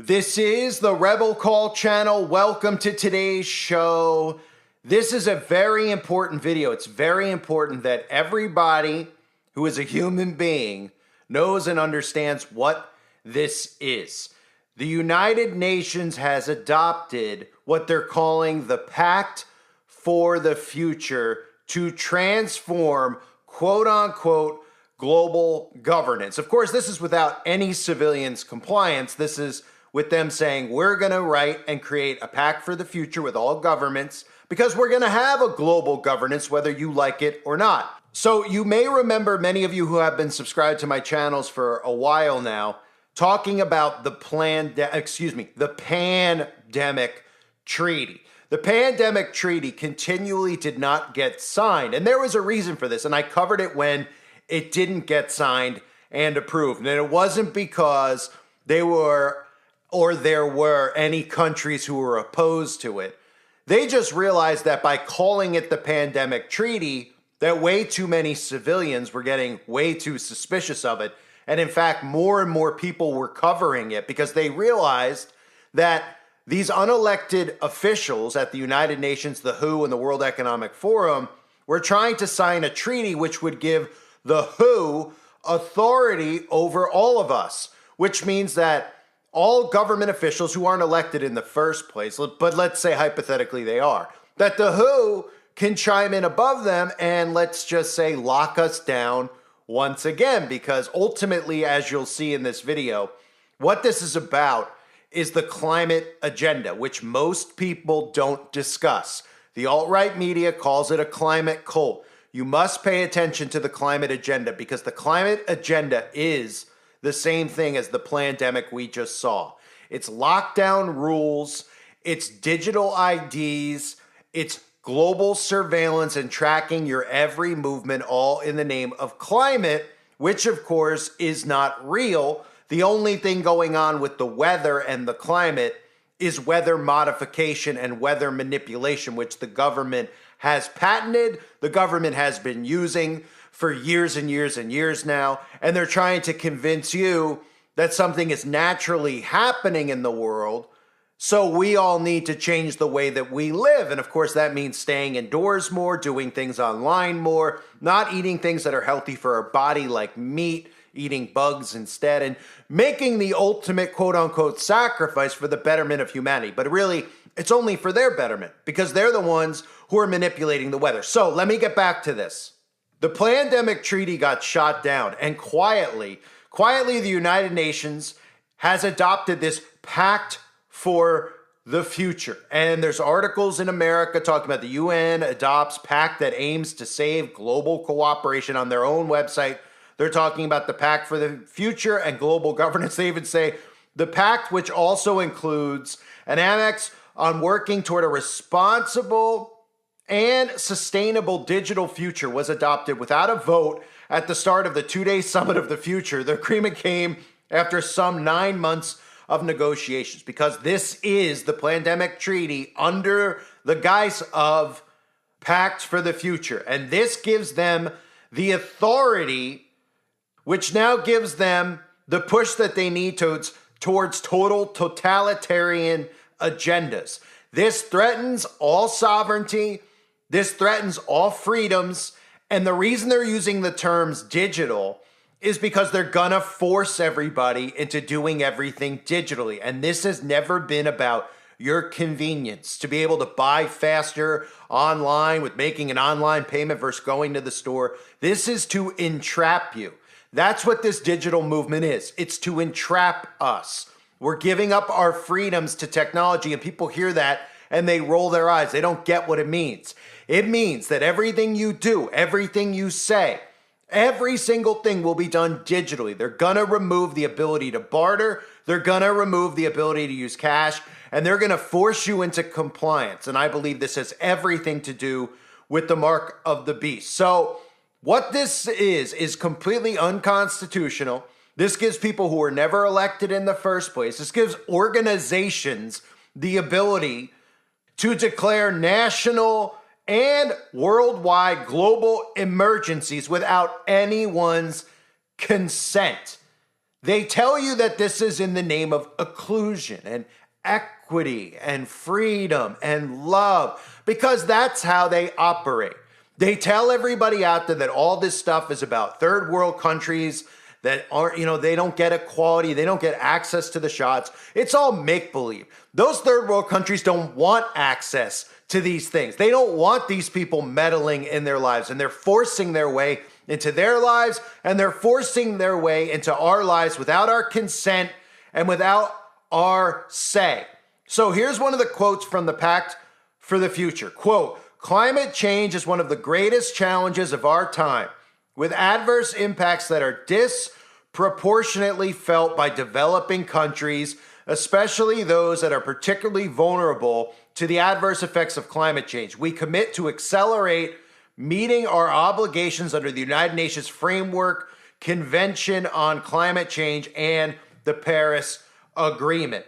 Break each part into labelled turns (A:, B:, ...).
A: This is the Rebel Call channel. Welcome to today's show. This is a very important video. It's very important that everybody who is a human being knows and understands what this is. The United Nations has adopted what they're calling the Pact for the Future to transform, quote unquote, global governance. Of course, this is without any civilians' compliance. This is with them saying, we're going to write and create a pact for the future with all governments because we're going to have a global governance, whether you like it or not. So you may remember, many of you who have been subscribed to my channels for a while now, talking about the Pandemic Treaty. The Pandemic Treaty continually did not get signed, and there was a reason for this, and I covered it when it didn't get signed and approved. And it wasn't because there were any countries who were opposed to it. They just realized that by calling it the Pandemic Treaty, that way too many civilians were getting way too suspicious of it. And in fact, more and more people were covering it because they realized that these unelected officials at the United Nations, the WHO, and the World Economic Forum were trying to sign a treaty which would give the WHO authority over all of us, which means that all government officials who aren't elected in the first place, but let's say hypothetically they are, that the WHO can chime in above them and, let's just say, lock us down once again. Because ultimately, as you'll see in this video, what this is about is the climate agenda, which most people don't discuss. The alt-right media calls it a climate cult. You must pay attention to the climate agenda because the climate agenda is the same thing as the pandemic we just saw. It's lockdown rules, it's digital IDs, it's global surveillance and tracking your every movement, all in the name of climate, which of course is not real. The only thing going on with the weather and the climate is weather modification and weather manipulation, which the government has patented, the government has been using for years and years and years now, and they're trying to convince you that something is naturally happening in the world, so we all need to change the way that we live. And of course, that means staying indoors more, doing things online more, not eating things that are healthy for our body like meat, eating bugs instead, and making the ultimate quote-unquote sacrifice for the betterment of humanity. But really, it's only for their betterment because they're the ones who are manipulating the weather. So let me get back to this. The Pandemic Treaty got shot down, and quietly, the United Nations has adopted this Pact for the Future. And there's articles in America talking about the UN adopts pact that aims to save global cooperation. On their own website, they're talking about the Pact for the Future and global governance. They even say the pact, which also includes an annex on working toward a responsible and sustainable digital future, was adopted without a vote at the start of the two-day Summit of the Future. The agreement came after some 9 months of negotiations because this is the Pandemic Treaty under the guise of Pact for the Future. And this gives them the authority, which now gives them the push that they need towards total totalitarian agendas. This threatens all sovereignty. This threatens all freedoms, and the reason they're using the terms digital is because they're gonna force everybody into doing everything digitally. And this has never been about your convenience, to be able to buy faster online with making an online payment versus going to the store. This is to entrap you. That's what this digital movement is. It's to entrap us. We're giving up our freedoms to technology, and people hear that and they roll their eyes. They don't get what it means. It means that everything you do, everything you say, every single thing will be done digitally. They're gonna remove the ability to barter. They're gonna remove the ability to use cash, and they're gonna force you into compliance. And I believe this has everything to do with the mark of the beast. So what this is completely unconstitutional. This gives people who were never elected in the first place, this gives organizations the ability to declare national and worldwide global emergencies without anyone's consent. They tell you that this is in the name of inclusion and equity and freedom and love, because that's how they operate. They tell everybody out there that all this stuff is about third world countries that aren't, they don't get equality, they don't get access to the shots. It's all make believe. Those third world countries don't want access to these things. They don't want these people meddling in their lives, and they're forcing their way into their lives, and they're forcing their way into our lives without our consent and without our say. So here's one of the quotes from the Pact for the Future. Quote, "Climate change is one of the greatest challenges of our time, with adverse impacts that are disproportionately felt by developing countries, especially those that are particularly vulnerable to the adverse effects of climate change. We commit to accelerate meeting our obligations under the United Nations Framework Convention on Climate Change and the Paris Agreement."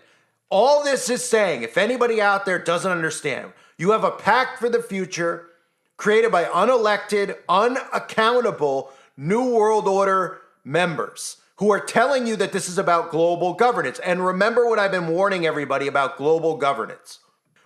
A: All this is saying, if anybody out there doesn't understand, you have a pact for the future created by unelected, unaccountable New World Order members who are telling you that this is about global governance. And remember what I've been warning everybody about global governance.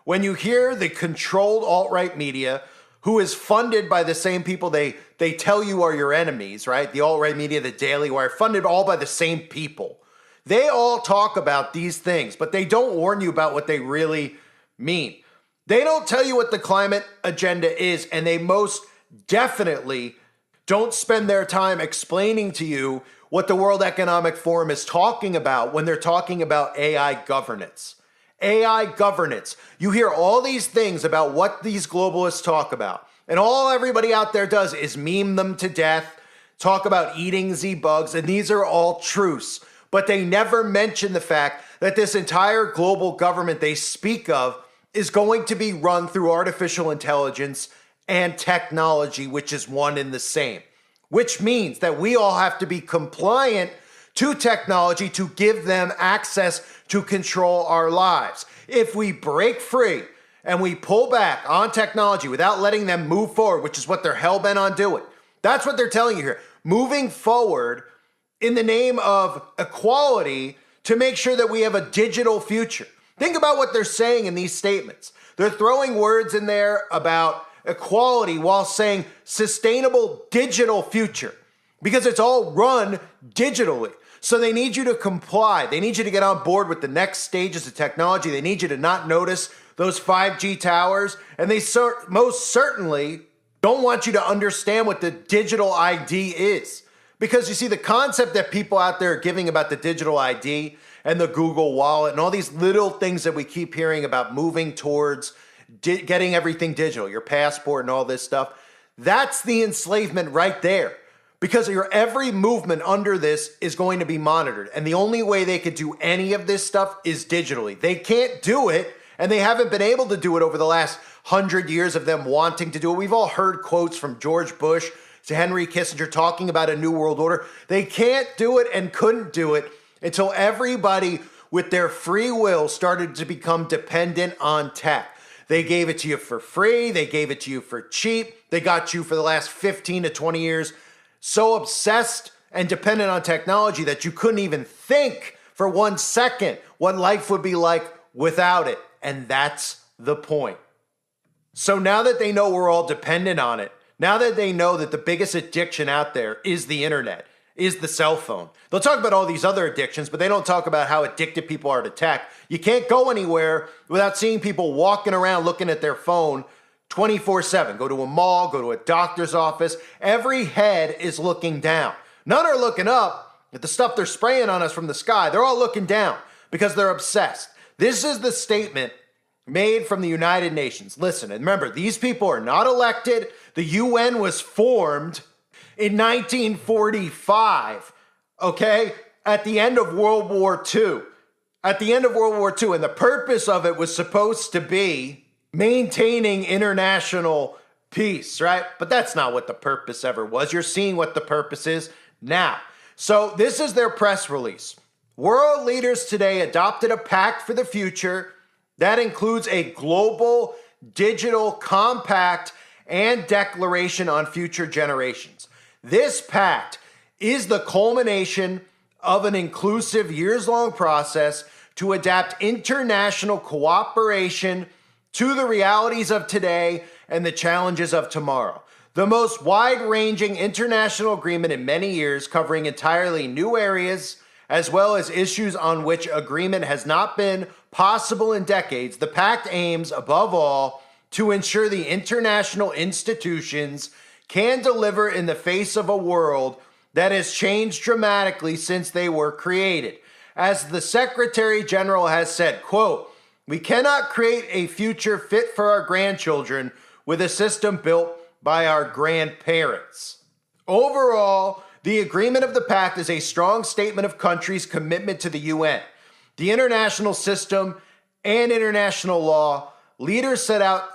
A: When you hear the controlled alt-right media, who is funded by the same people they tell you are your enemies, right? The alt-right media, the Daily Wire, funded all by the same people. They all talk about these things, but they don't warn you about what they really mean. They don't tell you what the climate agenda is, and they most definitely don't spend their time explaining to you what the World Economic Forum is talking about when they're talking about AI governance. AI governance. You hear all these things about what these globalists talk about, and all everybody out there does is meme them to death, talk about eating Z bugs, and these are all truths. But they never mention the fact that this entire global government they speak of is going to be run through artificial intelligence and technology, which is one and the same, which means that we all have to be compliant to technology to give them access to control our lives. If we break free and we pull back on technology without letting them move forward, which is what they're hell-bent on doing, that's what they're telling you here. Moving forward in the name of equality to make sure that we have a digital future. Think about what they're saying in these statements. They're throwing words in there about equality while saying sustainable digital future, because it's all run digitally. So they need you to comply. They need you to get on board with the next stages of technology. They need you to not notice those 5G towers. And they most certainly don't want you to understand what the digital ID is. Because you see, the concept that people out there are giving about the digital ID and the Google Wallet and all these little things that we keep hearing about moving towards getting everything digital, your passport and all this stuff, that's the enslavement right there. Because your every movement under this is going to be monitored. And the only way they could do any of this stuff is digitally. They can't do it, and they haven't been able to do it over the last 100 years of them wanting to do it. We've all heard quotes from George Bush to Henry Kissinger talking about a new world order. They can't do it and couldn't do it until everybody with their free will started to become dependent on tech. They gave it to you for free. They gave it to you for cheap. They got you for the last 15 to 20 years so obsessed and dependent on technology that you couldn't even think for 1 second what life would be like without it. And that's the point. So now that they know we're all dependent on it, now that they know that the biggest addiction out there is the internet, is the cell phone. They'll talk about all these other addictions, but they don't talk about how addicted people are to tech. You can't go anywhere without seeing people walking around looking at their phone 24/7. Go to a mall, go to a doctor's office. Every head is looking down. None are looking up at the stuff they're spraying on us from the sky. They're all looking down because they're obsessed. This is the statement made from the United Nations. Listen, and remember, these people are not elected. The UN was formed in 1945, okay, at the end of World War II. At the end of World War II, and the purpose of it was supposed to be maintaining international peace, right? But that's not what the purpose ever was. You're seeing what the purpose is now. So this is their press release. World leaders today adopted a pact for the future that includes a global digital compact and declaration on future generations. This pact is the culmination of an inclusive years-long process to adapt international cooperation to the realities of today and the challenges of tomorrow. The most wide-ranging international agreement in many years, covering entirely new areas as well as issues on which agreement has not been possible in decades. The pact aims, above all, to ensure the international institutions can deliver in the face of a world that has changed dramatically since they were created. As the Secretary General has said, quote, "We cannot create a future fit for our grandchildren with a system built by our grandparents." Overall, the agreement of the pact is a strong statement of countries' commitment to the UN, the international system, and international law. Leaders set out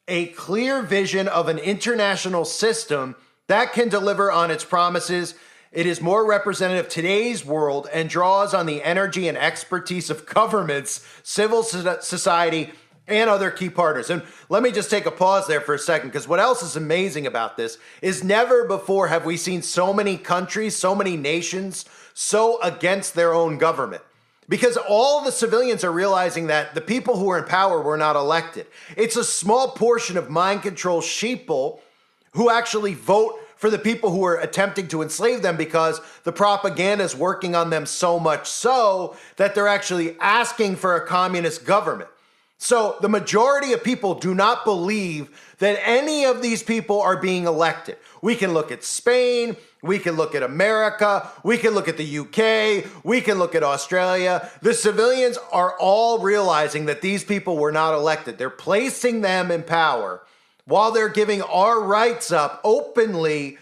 A: a clear vision of an international system that can deliver on its promises. It is more representative of today's world and draws on the energy and expertise of governments, civil society, and other key partners. And let me just take a pause there for a second, because what else is amazing about this is never before have we seen so many countries, so many nations, so against their own government. Because all the civilians are realizing that the people who are in power were not elected. It's a small portion of mind control sheeple who actually vote for the people who are attempting to enslave them, because the propaganda is working on them so much so that they're actually asking for a communist government. So the majority of people do not believe that any of these people are being elected. We can look at Spain, we can look at America, we can look at the UK, we can look at Australia. The civilians are all realizing that these people were not elected. They're placing them in power while they're giving our rights up openly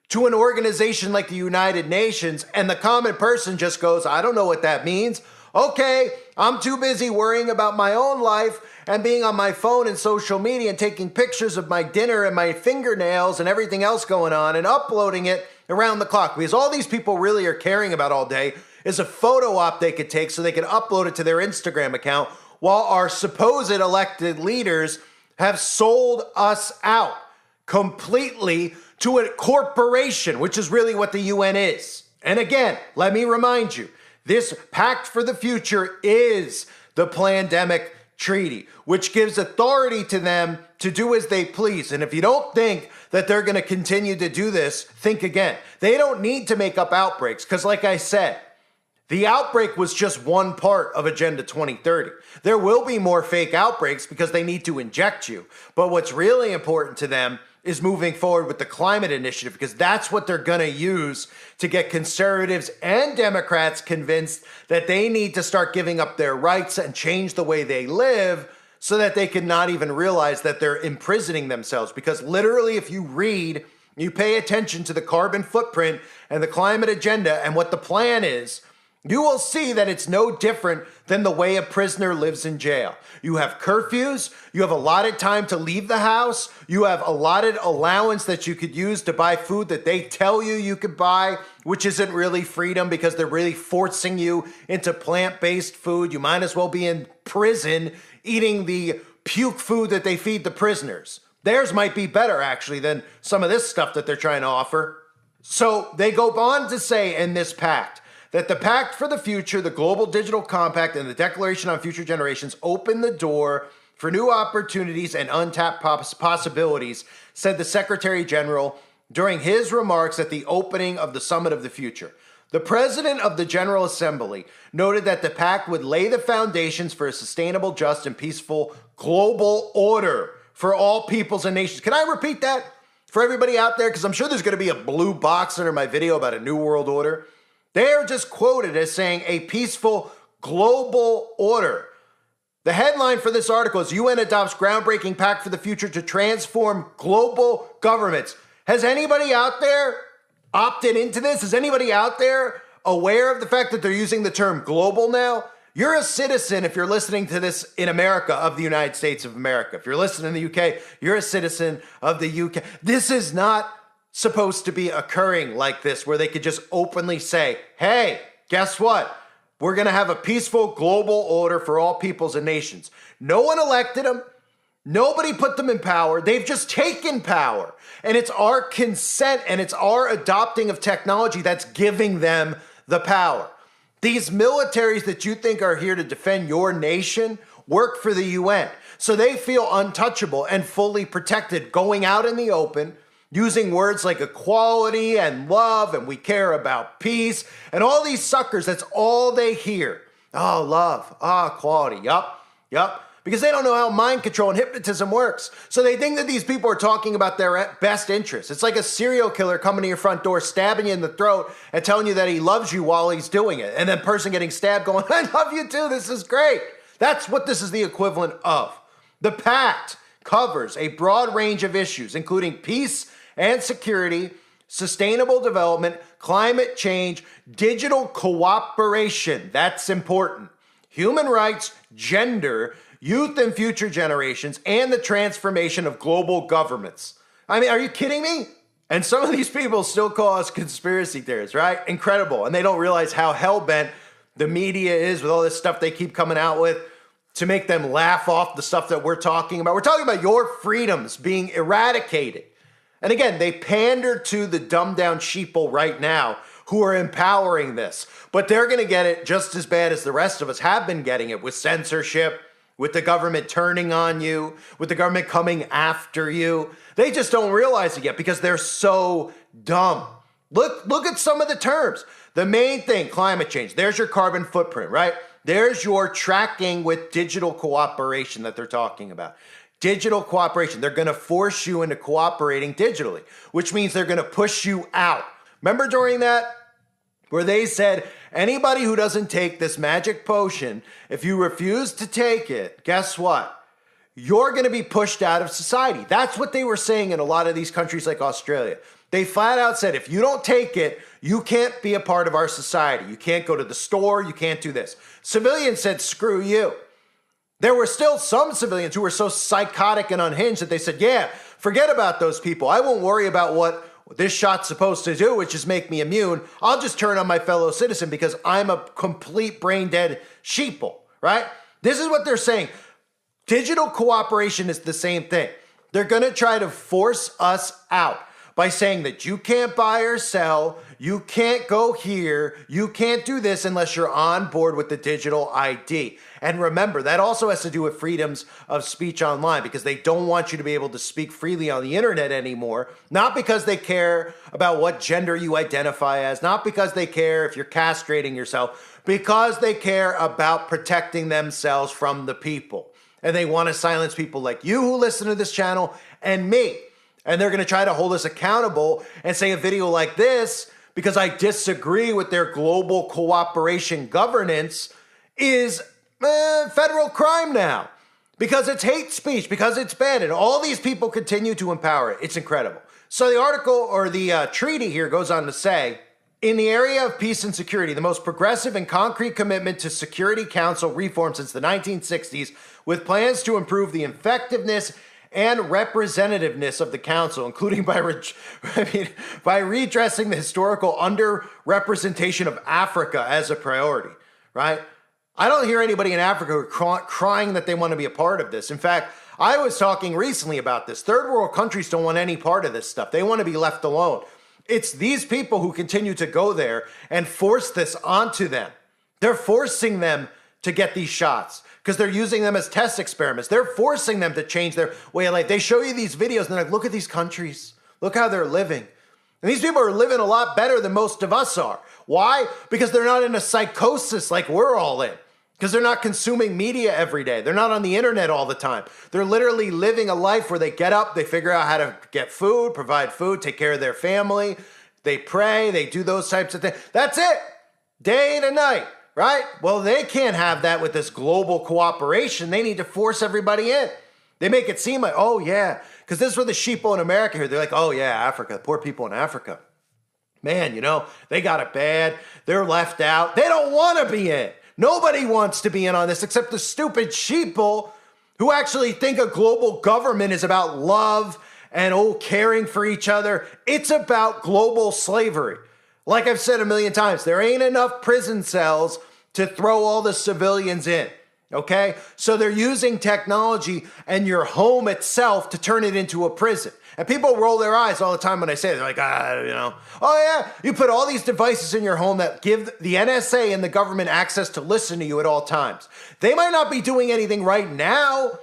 A: to an organization like the United Nations. And the common person just goes, I don't know what that means. Okay, I'm too busy worrying about my own life and being on my phone and social media and taking pictures of my dinner and my fingernails and everything else going on and uploading it around the clock. Because all these people really are caring about all day is a photo op they could take so they can upload it to their Instagram account, while our supposed elected leaders have sold us out completely to a corporation, which is really what the UN is. And again, let me remind you, this Pact for the Future is the Plandemic Treaty, which gives authority to them to do as they please. And if you don't think that they're going to continue to do this, think again. They don't need to make up outbreaks, because like I said, the outbreak was just one part of Agenda 2030. There will be more fake outbreaks because they need to inject you. But what's really important to them is moving forward with the climate initiative, because that's what they're going to use to get conservatives and Democrats convinced that they need to start giving up their rights and change the way they live, so that they can not even realize that they're imprisoning themselves. Because literally, if you read, you pay attention to the carbon footprint and the climate agenda and what the plan is, you will see that it's no different than the way a prisoner lives in jail. You have curfews, you have allotted time to leave the house, you have allotted allowance that you could use to buy food that they tell you could buy, which isn't really freedom because they're really forcing you into plant-based food. You might as well be in prison eating the puke food that they feed the prisoners. Theirs might be better, actually, than some of this stuff that they're trying to offer. So they go on to say in this pact that the Pact for the Future, the Global Digital Compact, and the Declaration on Future Generations open the door for new opportunities and untapped possibilities, said the Secretary General during his remarks at the opening of the Summit of the Future. The President of the General Assembly noted that the pact would lay the foundations for a sustainable, just, and peaceful global order for all peoples and nations. Can I repeat that for everybody out there? Because I'm sure there's going to be a blue box under my video about a new world order. They are just quoted as saying a peaceful global order. The headline for this article is UN adopts groundbreaking pact for the future to transform global governments. Has anybody out there opted into this? Is anybody out there aware of the fact that they're using the term global now? You're a citizen, if you're listening to this in America, of the United States of America. If you're listening in the UK, you're a citizen of the UK. This is not supposed to be occurring like this, where they could just openly say, hey, guess what? We're going to have a peaceful global order for all peoples and nations. No one elected them. Nobody put them in power. They've just taken power. And it's our consent and it's our adopting of technology that's giving them the power. These militaries that you think are here to defend your nation work for the UN. So they feel untouchable and fully protected going out in the open, using words like equality and love, and we care about peace, and all these suckers, that's all they hear. Oh, love, equality, yup. Because they don't know how mind control and hypnotism works. So they think that these people are talking about their best interests. It's like a serial killer coming to your front door, stabbing you in the throat and telling you that he loves you while he's doing it. And then person getting stabbed going, I love you too, this is great. That's what this is the equivalent of. The pact covers a broad range of issues, including peace and security, sustainable development, climate change, digital cooperation, that's important, human rights, gender, youth and future generations, and the transformation of global governments. I mean, are you kidding me? And some of these people still call us conspiracy theorists, right? Incredible. And they don't realize how hell-bent the media is with all this stuff they keep coming out with to make them laugh off the stuff that we're talking about. We're talking about your freedoms being eradicated. And again, they pander to the dumbed-down sheeple right now who are empowering this. But they're going to get it just as bad as the rest of us have been getting it, with censorship, with the government turning on you, with the government coming after you. They just don't realize it yet because they're so dumb. Look at some of the terms. The main thing, climate change. There's your carbon footprint, right? There's your tracking with digital cooperation that they're talking about. Digital cooperation. They're going to force you into cooperating digitally, which means they're going to push you out. Remember during that where they said, anybody who doesn't take this magic potion, if you refuse to take it, guess what? You're going to be pushed out of society. That's what they were saying in a lot of these countries like Australia. They flat out said, if you don't take it, you can't be a part of our society. You can't go to the store. You can't do this. Civilians said, screw you. There were still some civilians who were so psychotic and unhinged that they said, yeah, forget about those people. I won't worry about what this shot's supposed to do, which is make me immune. I'll just turn on my fellow citizen because I'm a complete brain dead sheeple, right? This is what they're saying. Digital cooperation is the same thing. They're going to try to force us out by saying that you can't buy or sell, you can't go here, you can't do this unless you're on board with the digital ID. And remember, that also has to do with freedoms of speech online because they don't want you to be able to speak freely on the internet anymore, not because they care about what gender you identify as, not because they care if you're castrating yourself, because they care about protecting themselves from the people. And they want to silence people like you who listen to this channel and me. And they're going to try to hold us accountable and say a video like this, because I disagree with their global cooperation governance, is federal crime now. Because it's hate speech, because it's bad. And all these people continue to empower it. It's incredible. So the article or the treaty here goes on to say, in the area of peace and security, the most progressive and concrete commitment to Security Council reform since the 1960s, with plans to improve the effectiveness and representativeness of the council, including by redressing the historical underrepresentation of Africa as a priority, right? I don't hear anybody in Africa crying that they want to be a part of this. In fact, I was talking recently about this. Third world countries don't want any part of this stuff. They want to be left alone. It's these people who continue to go there and force this onto them. They're forcing them to get these shots because they're using them as test experiments. They're forcing them to change their way of life. They show you these videos and they're like, look at these countries. Look how they're living. And these people are living a lot better than most of us are. Why? Because they're not in a psychosis like we're all in. Because they're not consuming media every day. They're not on the internet all the time. They're literally living a life where they get up, they figure out how to get food, provide food, take care of their family. They pray, they do those types of things. That's it. Day and night, right? Well, they can't have that with this global cooperation. They need to force everybody in. They make it seem like, oh yeah, because this is where the sheeple in America here. They're like, oh yeah, Africa, poor people in Africa. Man, you know, they got it bad. They're left out. They don't want to be in. Nobody wants to be in on this except the stupid sheeple who actually think a global government is about love and caring for each other. It's about global slavery. Like I've said a million times, there ain't enough prison cells to throw all the civilians in, okay? So they're using technology and your home itself to turn it into a prison. And people roll their eyes all the time when I say it. They're like, oh yeah, you put all these devices in your home that give the NSA and the government access to listen to you at all times. They might not be doing anything right now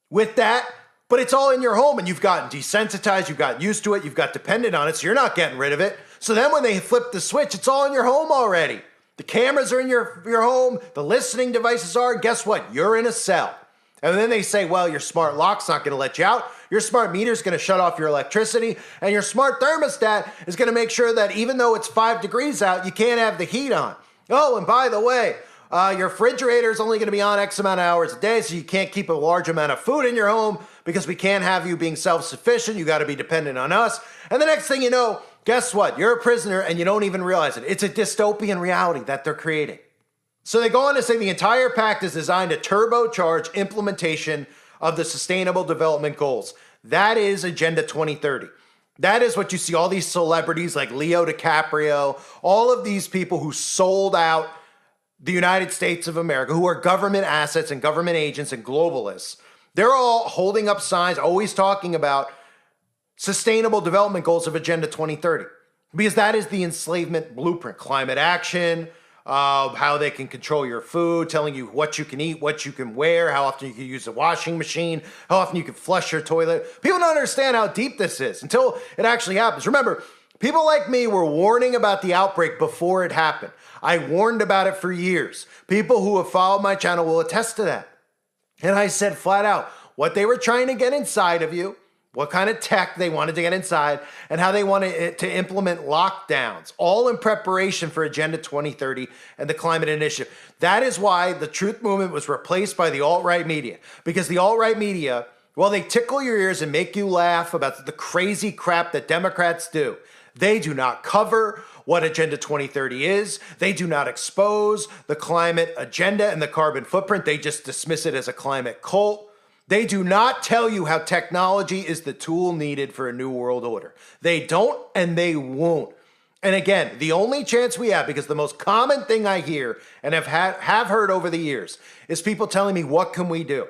A: with that, but it's all in your home and you've gotten desensitized, you've gotten used to it, you've got dependent on it, so you're not getting rid of it. So then when they flip the switch, it's all in your home already. The cameras are in your home, the listening devices are, guess what? You're in a cell. And then they say, well, your smart lock's not going to let you out. Your smart meter's going to shut off your electricity. And your smart thermostat is going to make sure that even though it's 5 degrees out, you can't have the heat on. Oh, and by the way, your refrigerator is only going to be on X amount of hours a day, so you can't keep a large amount of food in your home because we can't have you being self-sufficient. You got to be dependent on us. And the next thing you know, guess what? You're a prisoner and you don't even realize it. It's a dystopian reality that they're creating. So they go on to say the entire pact is designed to turbocharge implementation of the Sustainable Development Goals. That is Agenda 2030. That is what you see all these celebrities like Leo DiCaprio, all of these people who sold out the United States of America, who are government assets and government agents and globalists. They're all holding up signs, always talking about Sustainable Development Goals of Agenda 2030, because that is the enslavement blueprint. Climate action, how they can control your food, telling you what you can eat, what you can wear, how often you can use a washing machine, how often you can flush your toilet. People don't understand how deep this is until it actually happens. Remember, people like me were warning about the outbreak before it happened. I warned about it for years. People who have followed my channel will attest to that. And I said flat out what they were trying to get inside of you, what kind of tech they wanted to get inside, and how they wanted to implement lockdowns, all in preparation for Agenda 2030 and the climate initiative. That is why the truth movement was replaced by the alt-right media, because the alt-right media, while they tickle your ears and make you laugh about the crazy crap that Democrats do, they do not cover what Agenda 2030 is. They do not expose the climate agenda and the carbon footprint. They just dismiss it as a climate cult. They do not tell you how technology is the tool needed for a new world order. They don't, and they won't. And again, the only chance we have, because the most common thing I hear and have heard over the years is people telling me, what can we do?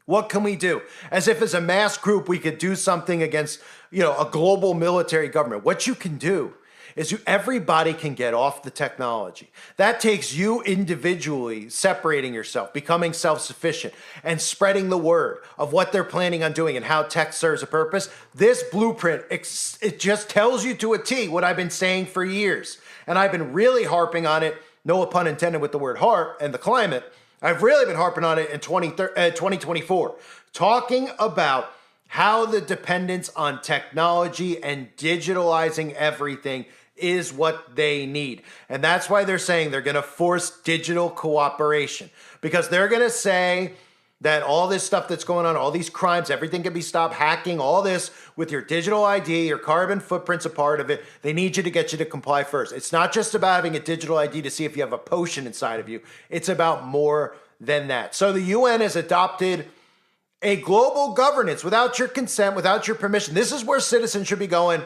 A: What can we do? As if as a mass group we could do something against, a global military government. What you can do is everybody can get off the technology. That takes you individually separating yourself, becoming self-sufficient, and spreading the word of what they're planning on doing and how tech serves a purpose. This blueprint, it just tells you to a T what I've been saying for years. And I've been really harping on it, no pun intended with the word harp and the climate. I've really been harping on it in 2024, talking about how the dependence on technology and digitalizing everything is what they need. And that's why they're saying they're going to force digital cooperation, because they're going to say that all this stuff that's going on, all these crimes, everything can be stopped, hacking, all this with your digital ID, your carbon footprint's a part of it. They need you to get you to comply first. It's not just about having a digital ID to see if you have a potion inside of you. It's about more than that. So the UN has adopted a global governance without your consent, without your permission. This is where citizens should be going.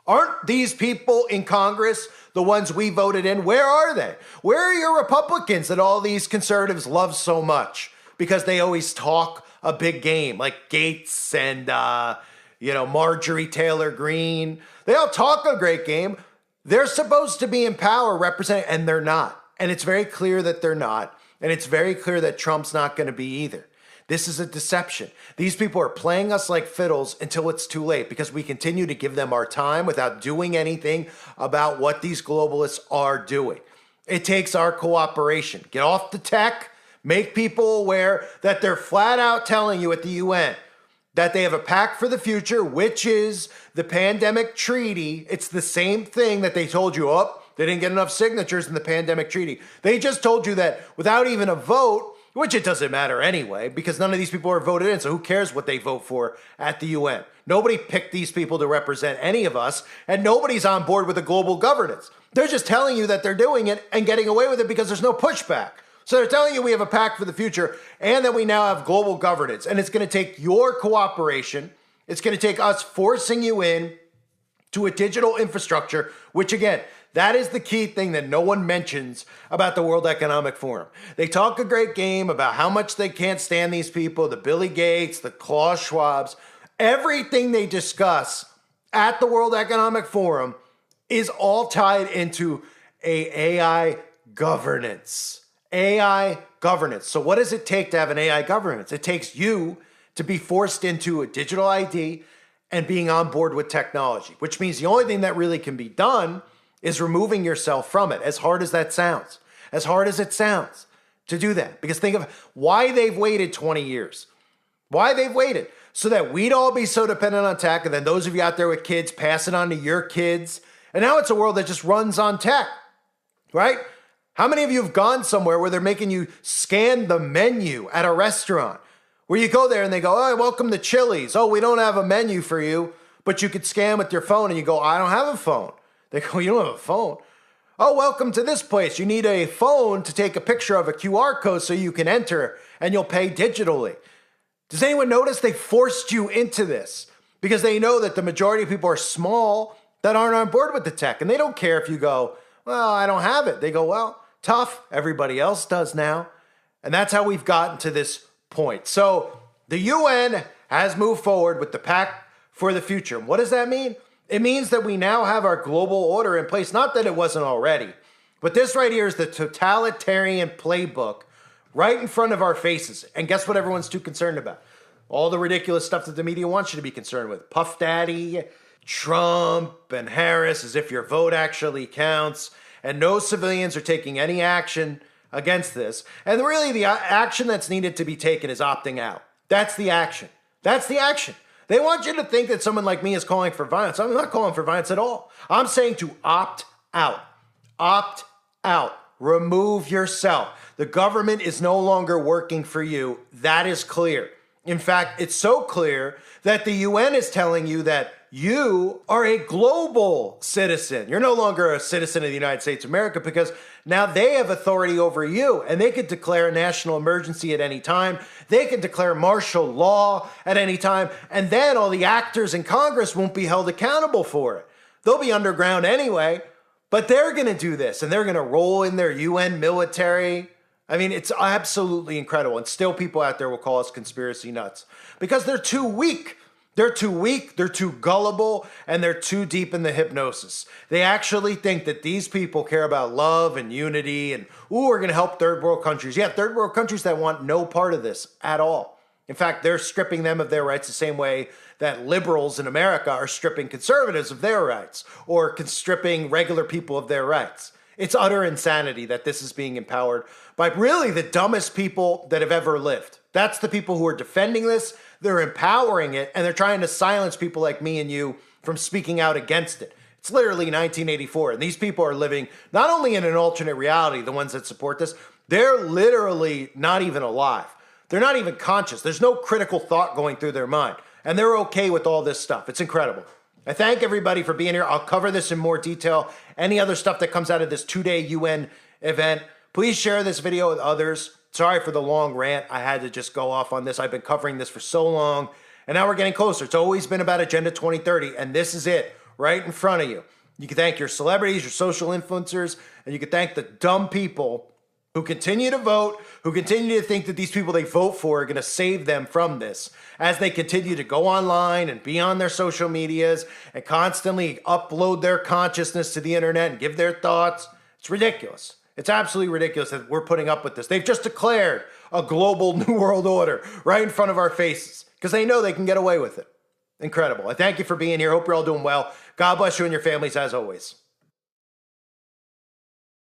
A: Aren't these people in Congress the ones we voted in? Where are they? Where are your Republicans that all these conservatives love so much? Because they always talk a big game, like Gates and, Marjorie Taylor Greene. They all talk a great game. They're supposed to be in power representing, and they're not. And it's very clear that they're not. And it's very clear that Trump's not going to be either. This is a deception. These people are playing us like fiddles until it's too late, because we continue to give them our time without doing anything about what these globalists are doing. It takes our cooperation. Get off the tech, make people aware that they're flat out telling you at the UN that they have a pact for the future, which is the pandemic treaty. It's the same thing that they told you, they didn't get enough signatures in the pandemic treaty. They just told you that without even a vote, which it doesn't matter anyway, because none of these people are voted in, so who cares what they vote for at the UN? Nobody picked these people to represent any of us, and nobody's on board with the global governance. They're just telling you that they're doing it and getting away with it because there's no pushback. So they're telling you we have a pact for the future and that we now have global governance, and it's going to take your cooperation. It's going to take us forcing you in to a digital infrastructure, which again, that is the key thing that no one mentions about the World Economic Forum. They talk a great game about how much they can't stand these people, the Billy Gates, the Klaus Schwabs, Everything they discuss at the World Economic Forum is all tied into AI governance. AI governance. So what does it take to have an AI governance? It takes you to be forced into a digital ID and being on board with technology, which means the only thing that really can be done is removing yourself from it, as hard as that sounds. As hard as it sounds to do that. Because think of why they've waited 20 years. Why they've waited. So that we'd all be so dependent on tech, and then those of you out there with kids, pass it on to your kids. And now it's a world that just runs on tech, right? How many of you have gone somewhere where they're making you scan the menu at a restaurant? Where you go there and they go, oh, welcome to Chili's. Oh, we don't have a menu for you, but you could scan with your phone. And you go, I don't have a phone. They go, you don't have a phone? Oh, welcome to this place. You need a phone to take a picture of a QR code so you can enter and you'll pay digitally. Does anyone notice they forced you into this? Because they know that the majority of people are small that aren't on board with the tech. And they don't care if you go, well, I don't have it. They go, well, tough. Everybody else does now. And that's how we've gotten to this point. So the UN has moved forward with the Pact for the Future. What does that mean? It means that we now have our global order in place. Not that it wasn't already, but this right here is the totalitarian playbook right in front of our faces. And guess what everyone's too concerned about? All the ridiculous stuff that the media wants you to be concerned with. Puff Daddy, Trump, and Harris, as if your vote actually counts. And no civilians are taking any action against this. And really, the action that's needed to be taken is opting out. That's the action. That's the action. They want you to think that someone like me is calling for violence. I'm not calling for violence at all. I'm saying to opt out. Opt out. Remove yourself. The government is no longer working for you. That is clear. In fact, it's so clear that the UN is telling you that you are a global citizen. You're no longer a citizen of the United States of America because now they have authority over you and they could declare a national emergency at any time. They can declare martial law at any time. And then all the actors in Congress won't be held accountable for it. They'll be underground anyway, but they're going to do this and they're going to roll in their UN military. I mean, it's absolutely incredible. And still people out there will call us conspiracy nuts because they're too weak. They're too weak, they're too gullible, and they're too deep in the hypnosis. They actually think that these people care about love and unity and, ooh, we're going to help third world countries. Yeah, third world countries that want no part of this at all. In fact, they're stripping them of their rights the same way that liberals in America are stripping conservatives of their rights or stripping regular people of their rights. It's utter insanity that this is being empowered by really the dumbest people that have ever lived. That's the people who are defending this. They're empowering it, and they're trying to silence people like me and you from speaking out against it. It's literally 1984, and these people are living not only in an alternate reality, the ones that support this, they're literally not even alive. They're not even conscious. There's no critical thought going through their mind, and they're okay with all this stuff. It's incredible. I thank everybody for being here. I'll cover this in more detail. Any other stuff that comes out of this two-day UN event, please share this video with others. Sorry for the long rant. I had to just go off on this. I've been covering this for so long, and now we're getting closer. It's always been about Agenda 2030, and this is it, right in front of you. You can thank your celebrities, your social influencers, and you can thank the dumb people who continue to vote, who continue to think that these people they vote for are going to save them from this, as they continue to go online and be on their social medias and constantly upload their consciousness to the internet and give their thoughts. It's ridiculous. It's absolutely ridiculous that we're putting up with this. They've just declared a global new world order right in front of our faces because they know they can get away with it. Incredible. I thank you for being here. Hope you're all doing well. God bless you and your families as always.